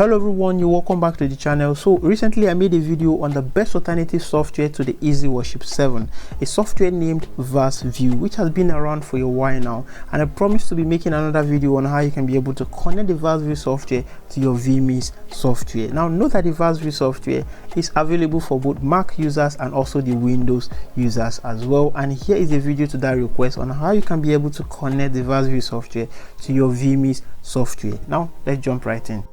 Hello everyone, you're welcome back to the channel. So recently I made a video on the best alternative software to the Easy Worship 7, a software named VerseVIEW, which has been around for a while now, and I promise to be making another video on how you can be able to connect the VerseVIEW software to your vMix software. Now note that the VerseVIEW software is available for both Mac users and also the Windows users as well, and here is a video to that request on how you can be able to connect the VerseVIEW software to your vMix software. Now let's jump right in.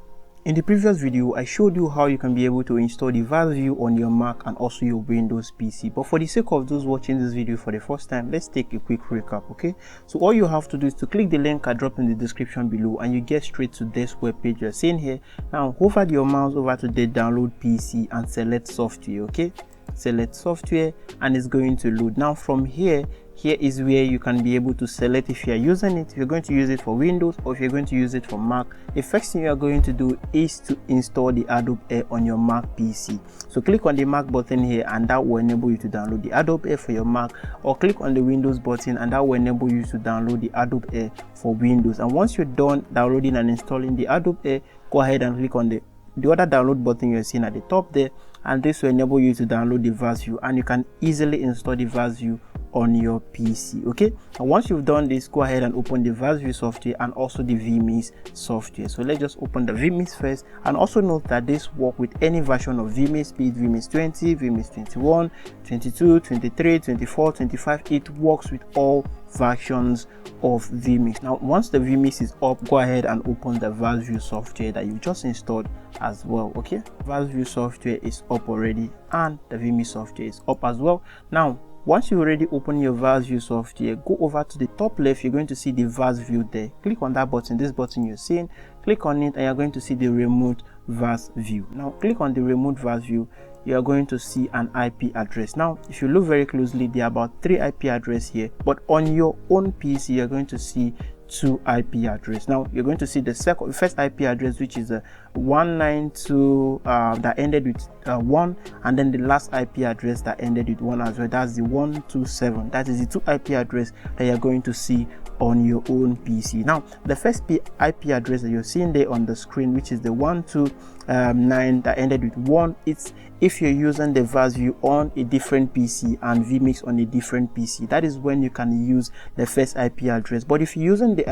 In the previous video, I showed you how you can be able to install the VerseVIEW on your Mac and also your Windows PC. But for the sake of those watching this video for the first time, let's take a quick recap, okay? So all you have to do is to click the link I dropped in the description below and you get straight to this web page you're seeing here. Now hover your mouse over to the download PC and select software, okay? Select software and it's going to load. Now from here is where you can be able to select if you are using it, if you're going to use it for Windows or if you're going to use it for Mac. The first thing you are going to do is to install the Adobe Air on your Mac PC. So click on the Mac button here and that will enable you to download the Adobe Air for your Mac, or click on the Windows button and that will enable you to download the Adobe Air for Windows. And once you're done downloading and installing the Adobe Air, go ahead and click on the other download button you're seeing at the top there, and this will enable you to download the VerseVIEW and you can easily install the VerseVIEW on your PC, okay? And once you've done this, go ahead and open the VerseVIEW software and also the vMix software. So let's just open the vMix first, and also note that this works with any version of vMix, be it vMix 20, vMix 21, 22, 23, 24, 25. It works with all versions of vMix. Now once the vMix is up, go ahead and open the VerseVIEW software that you just installed as well, okay? VerseVIEW software is up already and the vMix software is up as well. Now once you already open your VerseVIEW software, go over to the top left, you're going to see the VerseVIEW there. Click on that button, this button you're seeing, click on it and you're going to see the remote VerseVIEW. Now click on the remote VerseVIEW, you are going to see an IP address. Now if you look very closely, there are about 3 IP addresses here, but on your own PC you're going to see 2 IP address. Now you're going to see the first IP address, which is a 192 that ended with 1, and then the last IP address that ended with 1 as well. That's the 127. That is the 2 IP address that you're going to see on your own PC. Now the first IP address that you're seeing there on the screen, which is the 129 that ended with 1, it's if you're using the VerseVIEW on a different PC and vMix on a different PC. That is when you can use the first IP address. But if you're using the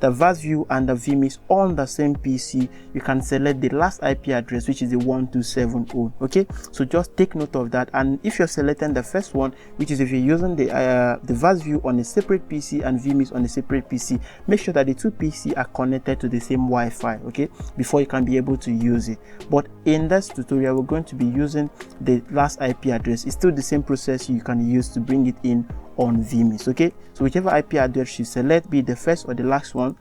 VerseVIEW and the vMix on the same PC, you can select the last IP address, which is the 1270. Okay, so just take note of that. And if you're selecting the first one, which is if you're using the VerseVIEW on a separate PC and vMix on a separate PC, make sure that the 2 PC are connected to the same Wi-Fi, okay, before you can be able to use it. But in this tutorial, we're going to be using the last IP address. It's still the same process you can use to bring it in on vMix, okay? So whichever IP address you select, be it the first or the last one,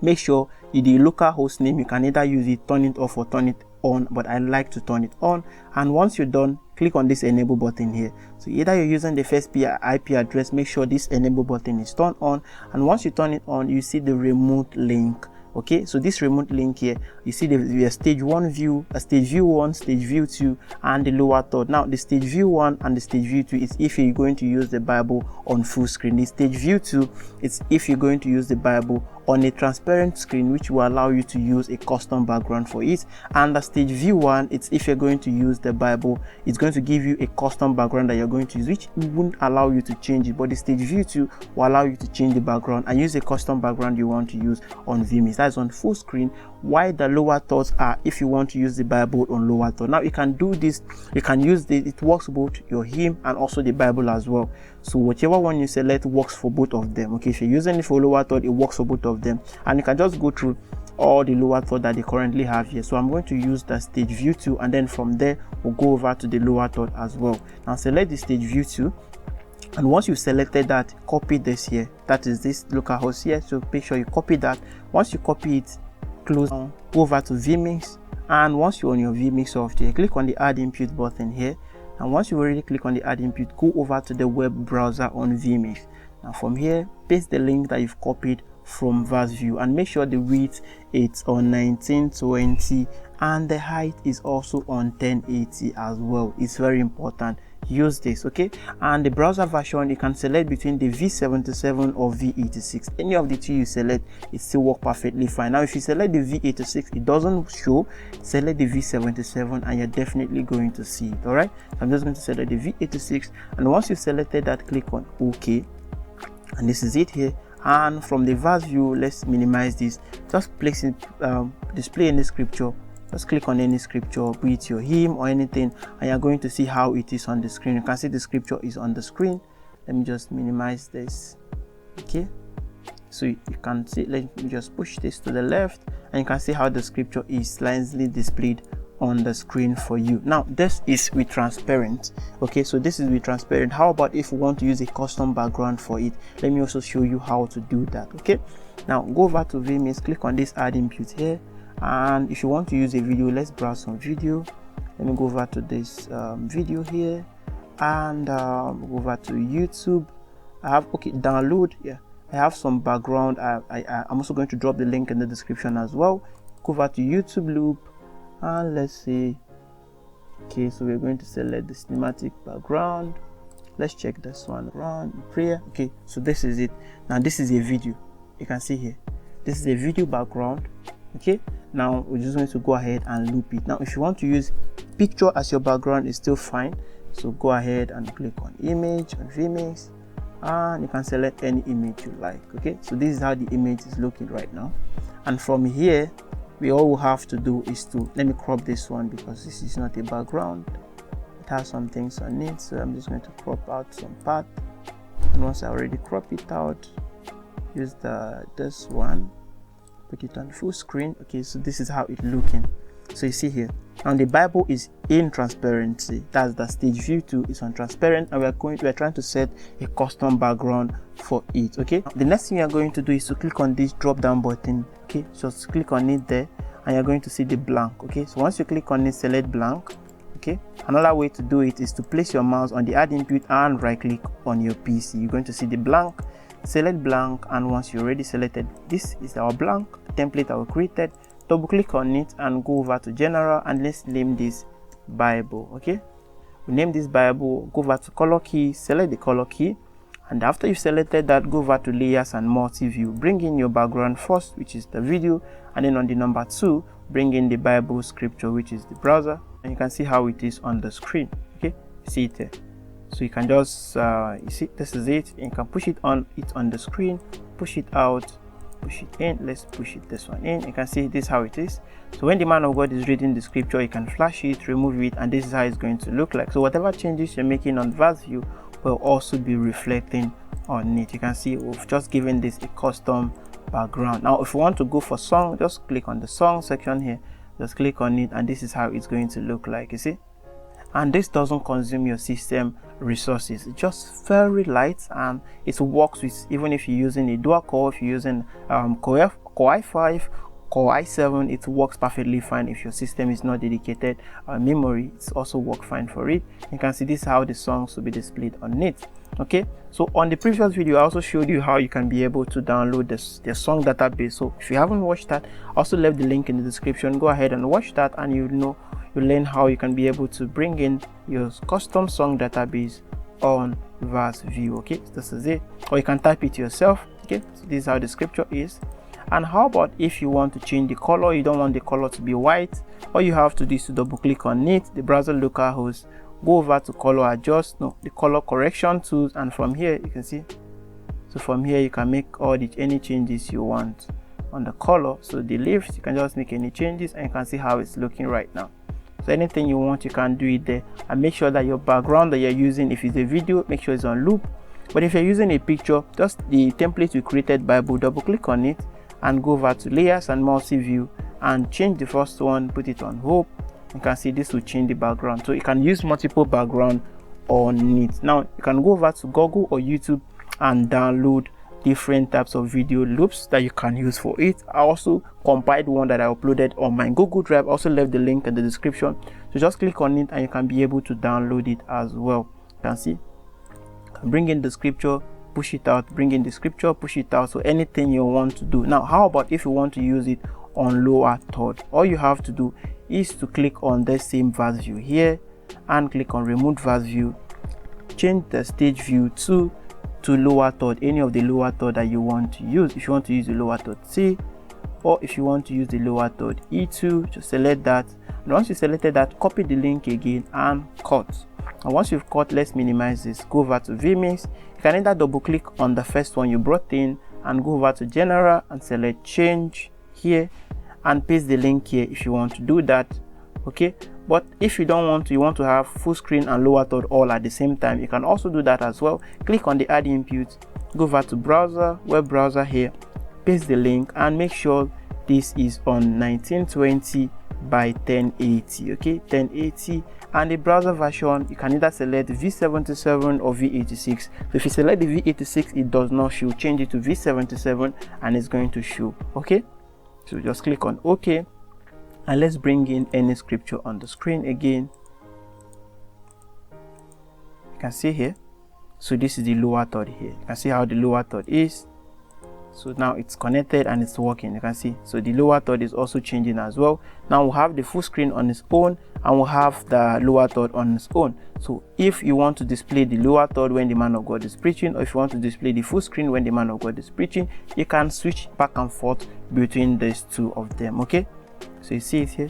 make sure the local host name, you can either use it, turn it off or turn it on, but I like to turn it on. And once you're done, click on this enable button here. So either you're using the first IP address, make sure this enable button is turned on, and once you turn it on, you see the remote link. Okay, so this remote link here, you see the stage 1 view, a stage view 1, stage view 2, and the lower third. Now the stage view 1 and the stage view 2 is if you're going to use the Bible on full screen. The stage view 2 is if you're going to use the Bible on a transparent screen, which will allow you to use a custom background for it. And the stage view 1, it's if you're going to use the Bible, it's going to give you a custom background that you're going to use, which won't allow you to change it. But the stage view 2 will allow you to change the background and use a custom background you want to use on vMix. That's on full screen, while the lower thirds are if you want to use the Bible on lower third. Now you can do this, you can use this, it works both your hymn and also the Bible as well. So whichever one you select works for both of them, okay? If you're using it for lower third, it works for both of them, and you can just go through all the lower third that they currently have here. So I'm going to use the stage view 2, and then from there we'll go over to the lower third as well. Now select the stage view 2, and once you've selected that, copy this here, that is this localhost here. So make sure you copy that. Once you copy it, close down, go over to vMix, and once you're on your vMix software, click on the add input button here. And once you already click on the add input, go over to the web browser on vMix. Now from here, paste the link that you've copied from VerseVIEW and make sure the width it's on 1920 and the height is also on 1080 as well. It's very important use this. Okay, and the browser version, you can select between the V77 or V86. Any of the two you select, it still work perfectly fine. Now if you select the V86, it doesn't show. Select the V77 and you're definitely going to see it. All right, so I'm just going to select the V86, and once you selected that, click on OK, and this is it here. And from the VerseVIEW, let's minimize this. Just place it, display any scripture. Just click on any scripture, be it your hymn or anything, and you're going to see how it is on the screen. You can see the scripture is on the screen. Let me just minimize this. Okay, so you can see, let me just push this to the left, and you can see how the scripture is slightly displayed on the screen for you. Now this is with transparent. Okay, so this is with transparent. How about if we want to use a custom background for it? Let me also show you how to do that. Okay, now go over to vMix, click on this add input here, and if you want to use a video, let's browse some video. Let me go over to this video here, and go over to YouTube. I have, okay, download. Yeah, I have some background. I'm also going to drop the link in the description as well. Go over to YouTube loop, and let's see. Okay, so we're going to select the cinematic background. Let's check this one, run prayer. Okay, so this is it. Now this is a video. You can see here, this is a video background. Okay, now we're just going to go ahead and loop it. Now if you want to use picture as your background, it's still fine. So go ahead and click on image on vMix, and you can select any image you like. Okay, so this is how the image is looking right now. And from here, all we have to do is to, let me crop this one because this is not a background. It has some things on it, so I'm just going to crop out some part. And once I already crop it out, use this one, put it on full screen. Okay, so this is how it's looking. So you see here, and the Bible is in transparency. That's the stage view 2 is on transparent, and we're trying to set a custom background for it. Okay, the next thing you're going to do is to click on this drop down button. Okay, just click on it there, and you're going to see the blank. Okay, so once you click on it, select blank. Okay, another way to do it is to place your mouse on the add input and right click on your PC. You're going to see the blank, select blank, and once you already selected, this is our blank template that we created. Double click on it and go over to general, and let's name this Bible. Okay, we name this Bible. Go over to color key, select the color key, and after you selected that, go over to layers and multi-view. Bring in your background first, which is the video, and then on the number 2, bring in the Bible scripture, which is the browser, and you can see how it is on the screen. Okay, you see it there. So you can just you see, this is it. You can push it on the screen, push it out, push it in. Let's push it this one in. You can see this how it is. So when the man of God is reading the scripture, you can flash it, remove it, and this is how it's going to look like. So whatever changes you're making on VerseVIEW will also be reflecting on it. You can see we've just given this a custom background. Now if you want to go for song, just click on the song section here, just click on it, and this is how it's going to look like. You see, and this doesn't consume your system resources. It's just very light, and it works with, even if you're using a dual core, if you're using Core i5, Core i7, it works perfectly fine. If your system is not dedicated memory, it's also work fine for it. You can see this is how the songs will be displayed on it. Okay, so on the previous video I also showed you how you can be able to download the song database. So if you haven't watched that, I also left the link in the description. Go ahead and watch that, and you'll learn how you can be able to bring in your custom song database on VerseVIEW. Okay, so this is it, or you can type it yourself. Okay, so this is how the scripture is. And how about if you want to change the color? You don't want the color to be white. All you have to do is to double click on it, the browser localhost, go over to color adjust, the color correction tools, and from here you can see, so from here you can make any changes you want on the color. So the leaves, you can just make any changes, and you can see how it's looking right now. So anything you want, you can do it there, and make sure that your background that you're using, if it's a video, make sure it's on loop. But if you're using a picture, just the template we created, Bible, double click on it and go over to layers and multi-view and change the first one, put it on hope. You can see this will change the background, so you can use multiple background on it. Now you can go over to Google or YouTube and download different types of video loops that you can use for it. I also compiled one that I uploaded on my Google Drive. I also left the link in the description, so just click on it and you can be able to download it as well. You can see, bring in the scripture, push it out, bring in the scripture, push it out. So anything you want to do. Now how about if you want to use it on lower third? All you have to do is to click on the same VerseVIEW here and click on remote VerseVIEW, change the stage view to lower third, any of the lower third that you want to use. If you want to use the lower third C, or if you want to use the lower third E2, just select that. And once you selected that, copy the link again and cut. And once you've cut, let's minimize this. Go over to vMix. You can either double click on the first one you brought in and go over to general and select change here and paste the link here if you want to do that. Okay, but if you don't want to, you want to have full screen and lower third all at the same time, you can also do that as well. Click on the add input, go over to browser, web browser here, paste the link and make sure this is on 1920 by 1080. Okay, 1080. And the browser version, you can either select v77 or v86. So if you select the v86, it does not show. Change it to v77 and it's going to show. Okay, so just click on OK, and let's bring in any scripture on the screen again. You can see here, so this is the lower third here. You can see how the lower third is. So now it's connected and it's working. You can see, so the lower third is also changing as well. Now we'll have the full screen on its own and we'll have the lower third on its own. So if you want to display the lower third when the man of God is preaching, or if you want to display the full screen when the man of God is preaching, you can switch back and forth between these two of them. Okay, so you see it here,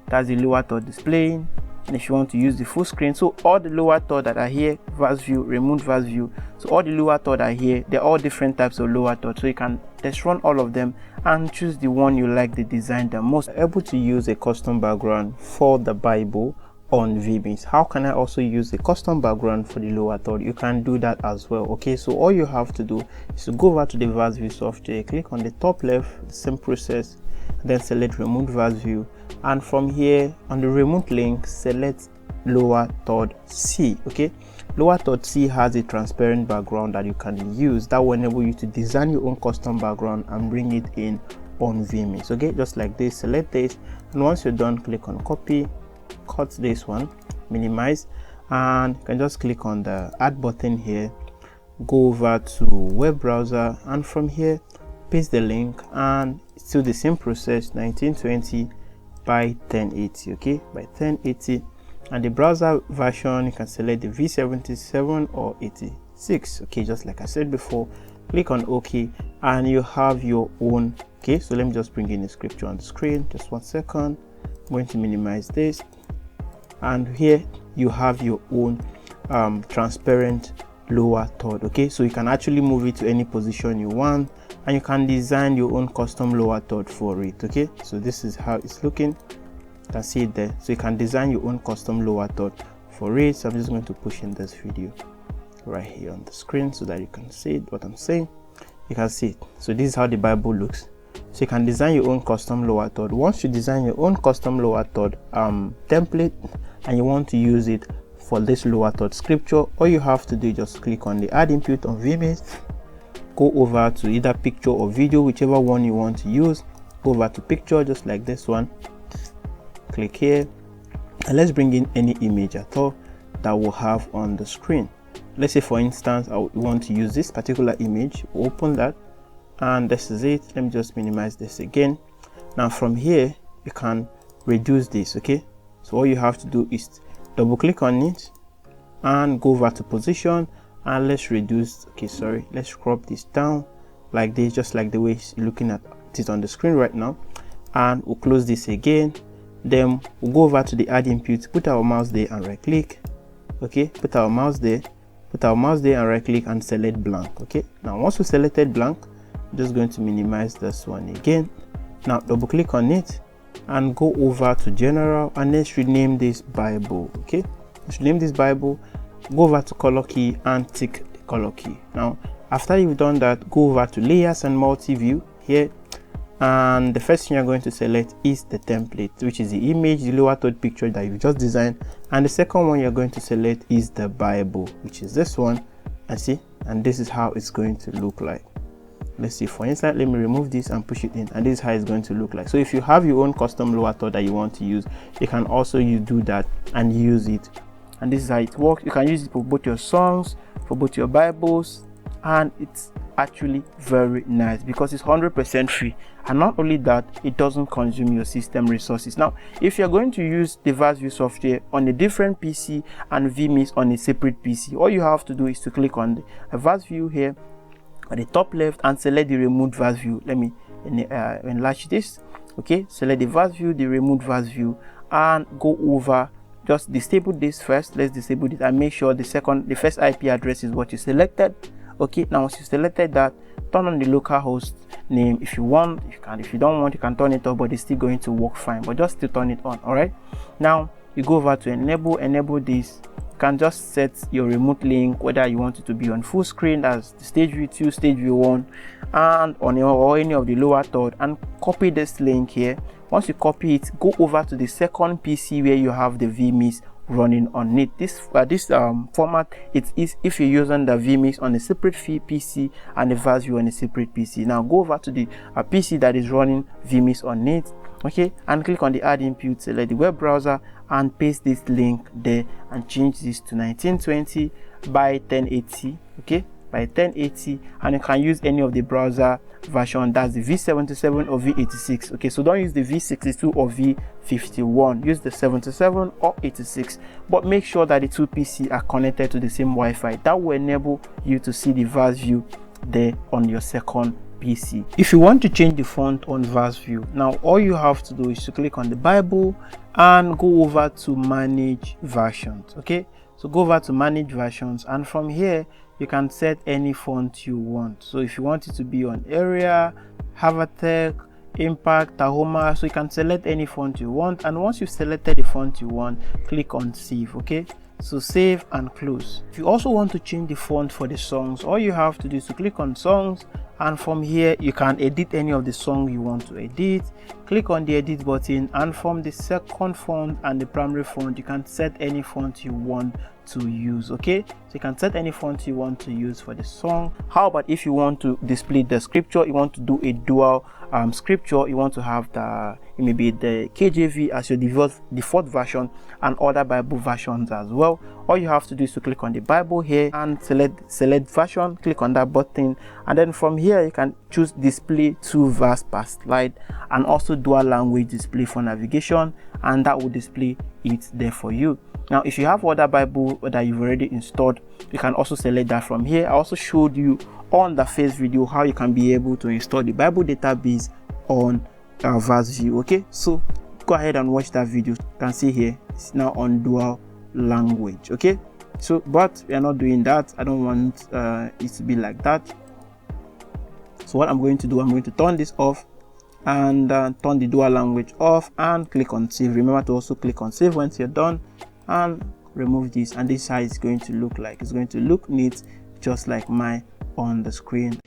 that's the lower third displaying. And if you want to use the full screen, so all the lower third that are here, VerseVIEW, remove VerseVIEW, so all the lower third are here. They're all different types of lower third, so you can test run all of them and choose the one you like the design the most. Able to use a custom background for the Bible on vMix. How can I also use a custom background for the lower third? You can do that as well. Okay, so all you have to do is to go over to the VerseVIEW software, click on the top left, the same process, then select remove VerseVIEW, and from here on the remote link select lower third C. Okay, lower third C has a transparent background that you can use that will enable you to design your own custom background and bring it in on vMix. Okay, just like this, select this, and once you're done, click on copy, cut this one, minimize, and you can just click on the add button here, go over to web browser, and from here paste the link, and it's still the same process, 1920 by 1080. Okay, by 1080. And the browser version, you can select the v77 or 86. Okay, just like I said before, click on OK and you have your own. Okay, so let me just bring in the scripture on the screen, just 1 second. I'm going to minimize this, and here you have your own transparent lower third. Okay, so you can actually move it to any position you want and you can design your own custom lower third for it. Okay, so this is how it's looking. You can see it there, so you can design your own custom lower third for it. So I'm just going to push in this video right here on the screen so that you can see it, what I'm saying. You can see it. So this is how the Bible looks. So you can design your own custom lower third. Once you design your own custom lower third template and you want to use it for this lower third scripture, all you have to do is just click on the add input on vMix, go over to either picture or video, whichever one you want to use. Go over to picture, just like this one, click here, and let's bring in any image at all that we'll have on the screen. Let's say for instance I want to use this particular image. Open that, and this is it. Let me just minimize this again. Now from here you can reduce this. Okay, so all you have to do is double click on it and go over to position, and let's reduce. Okay, sorry, let's crop this down like this, just like the way you're looking at it on the screen right now. And we'll close this again. Then we'll go over to the add input, put our mouse there and right click. Okay, put our mouse there and right click and select blank. Okay, now once we selected blank, I'm just going to minimize this one again. Now double click on it and go over to general, and let's rename this Bible. Okay, let's rename this Bible. Go over to color key and tick the color key. Now after you've done that, go over to layers and multi-view here, and the first thing you're going to select is the template, which is the image, the lower third picture that you've just designed, and the second one you're going to select is the Bible, which is this one. And see, and this is how it's going to look like. Let's see, for instance, let me remove this and push it in, and this is how it's going to look like. So if you have your own custom lower third that you want to use, you can also do that and use it. And this is how it works. You can use it for both your songs, for both your Bibles, and it's actually very nice because it's 100% free, and not only that, it doesn't consume your system resources. Now if you're going to use the VerseVIEW software on a different PC and vMix on a separate PC, all you have to do is to click on the VerseVIEW here at the top left and select the removed VerseVIEW. Let me enlarge this. Okay, select the VerseVIEW, the removed VerseVIEW, and go over. Just disable this first. Let's disable it and make sure the first IP address is what you selected. Okay, now once you selected that, turn on the localhost name if you want. You can, if you don't want, you can turn it off, but it's still going to work fine. But just still turn it on. All right. Now you go over to enable this. You can just set your remote link, whether you want it to be on full screen as the stage view 2, stage view 1, and on or any of the lower third, and copy this link here. Once you copy it, go over to the second PC where you have the vMix running on it. This format, it is if you're using the vMix on a separate PC and the VerseVIEW on a separate PC. Now go over to the PC that is running vMix on it. Okay, and click on the add input, select the web browser, and paste this link there and change this to 1920 by 1080. Okay, by 1080, and you can use any of the browser version, that's the V77 or V86. Okay, so don't use the V62 or V51, use the 77 or 86, but make sure that the two PC are connected to the same Wi-Fi. That will enable you to see the VerseVIEW there on your second PC. If you want to change the font on VerseVIEW, now all you have to do is to click on the Bible and go over to manage versions. Okay, so go over to manage versions, and from here you can set any font you want. So if you want it to be on Area, Havatech, Impact, Tahoma, so you can select any font you want, and once you've selected the font you want, click on save. Okay, so save and close. If you also want to change the font for the songs, all you have to do is to click on songs, and from here you can edit any of the song you want to edit. Click on the edit button, and from the second font and the primary font, you can set any font you want to use. Okay, so you can set any font you want to use for the song. How about if you want to display the scripture, you want to do a dual scripture, you want to have maybe the KJV as your default version and other Bible versions as well. All you have to do is to click on the Bible here and select version, click on that button, and then from here you can choose display to verse per slide, and also dual language display for navigation, and that will display it there for you. Now if you have other Bible that you've already installed, you can also select that from here. I also showed you on the first video how you can be able to install the Bible database on VerseVIEW. Okay, so go ahead and watch that video. You can see here it's now on dual language. Okay, so but we are not doing that. I don't want it to be like that. So what I'm going to do, I'm going to turn this off and turn the dual language off and click on save. Remember to also click on save once you're done, and remove this, and this is how it's going to look like. It's going to look neat, just like mine on the screen.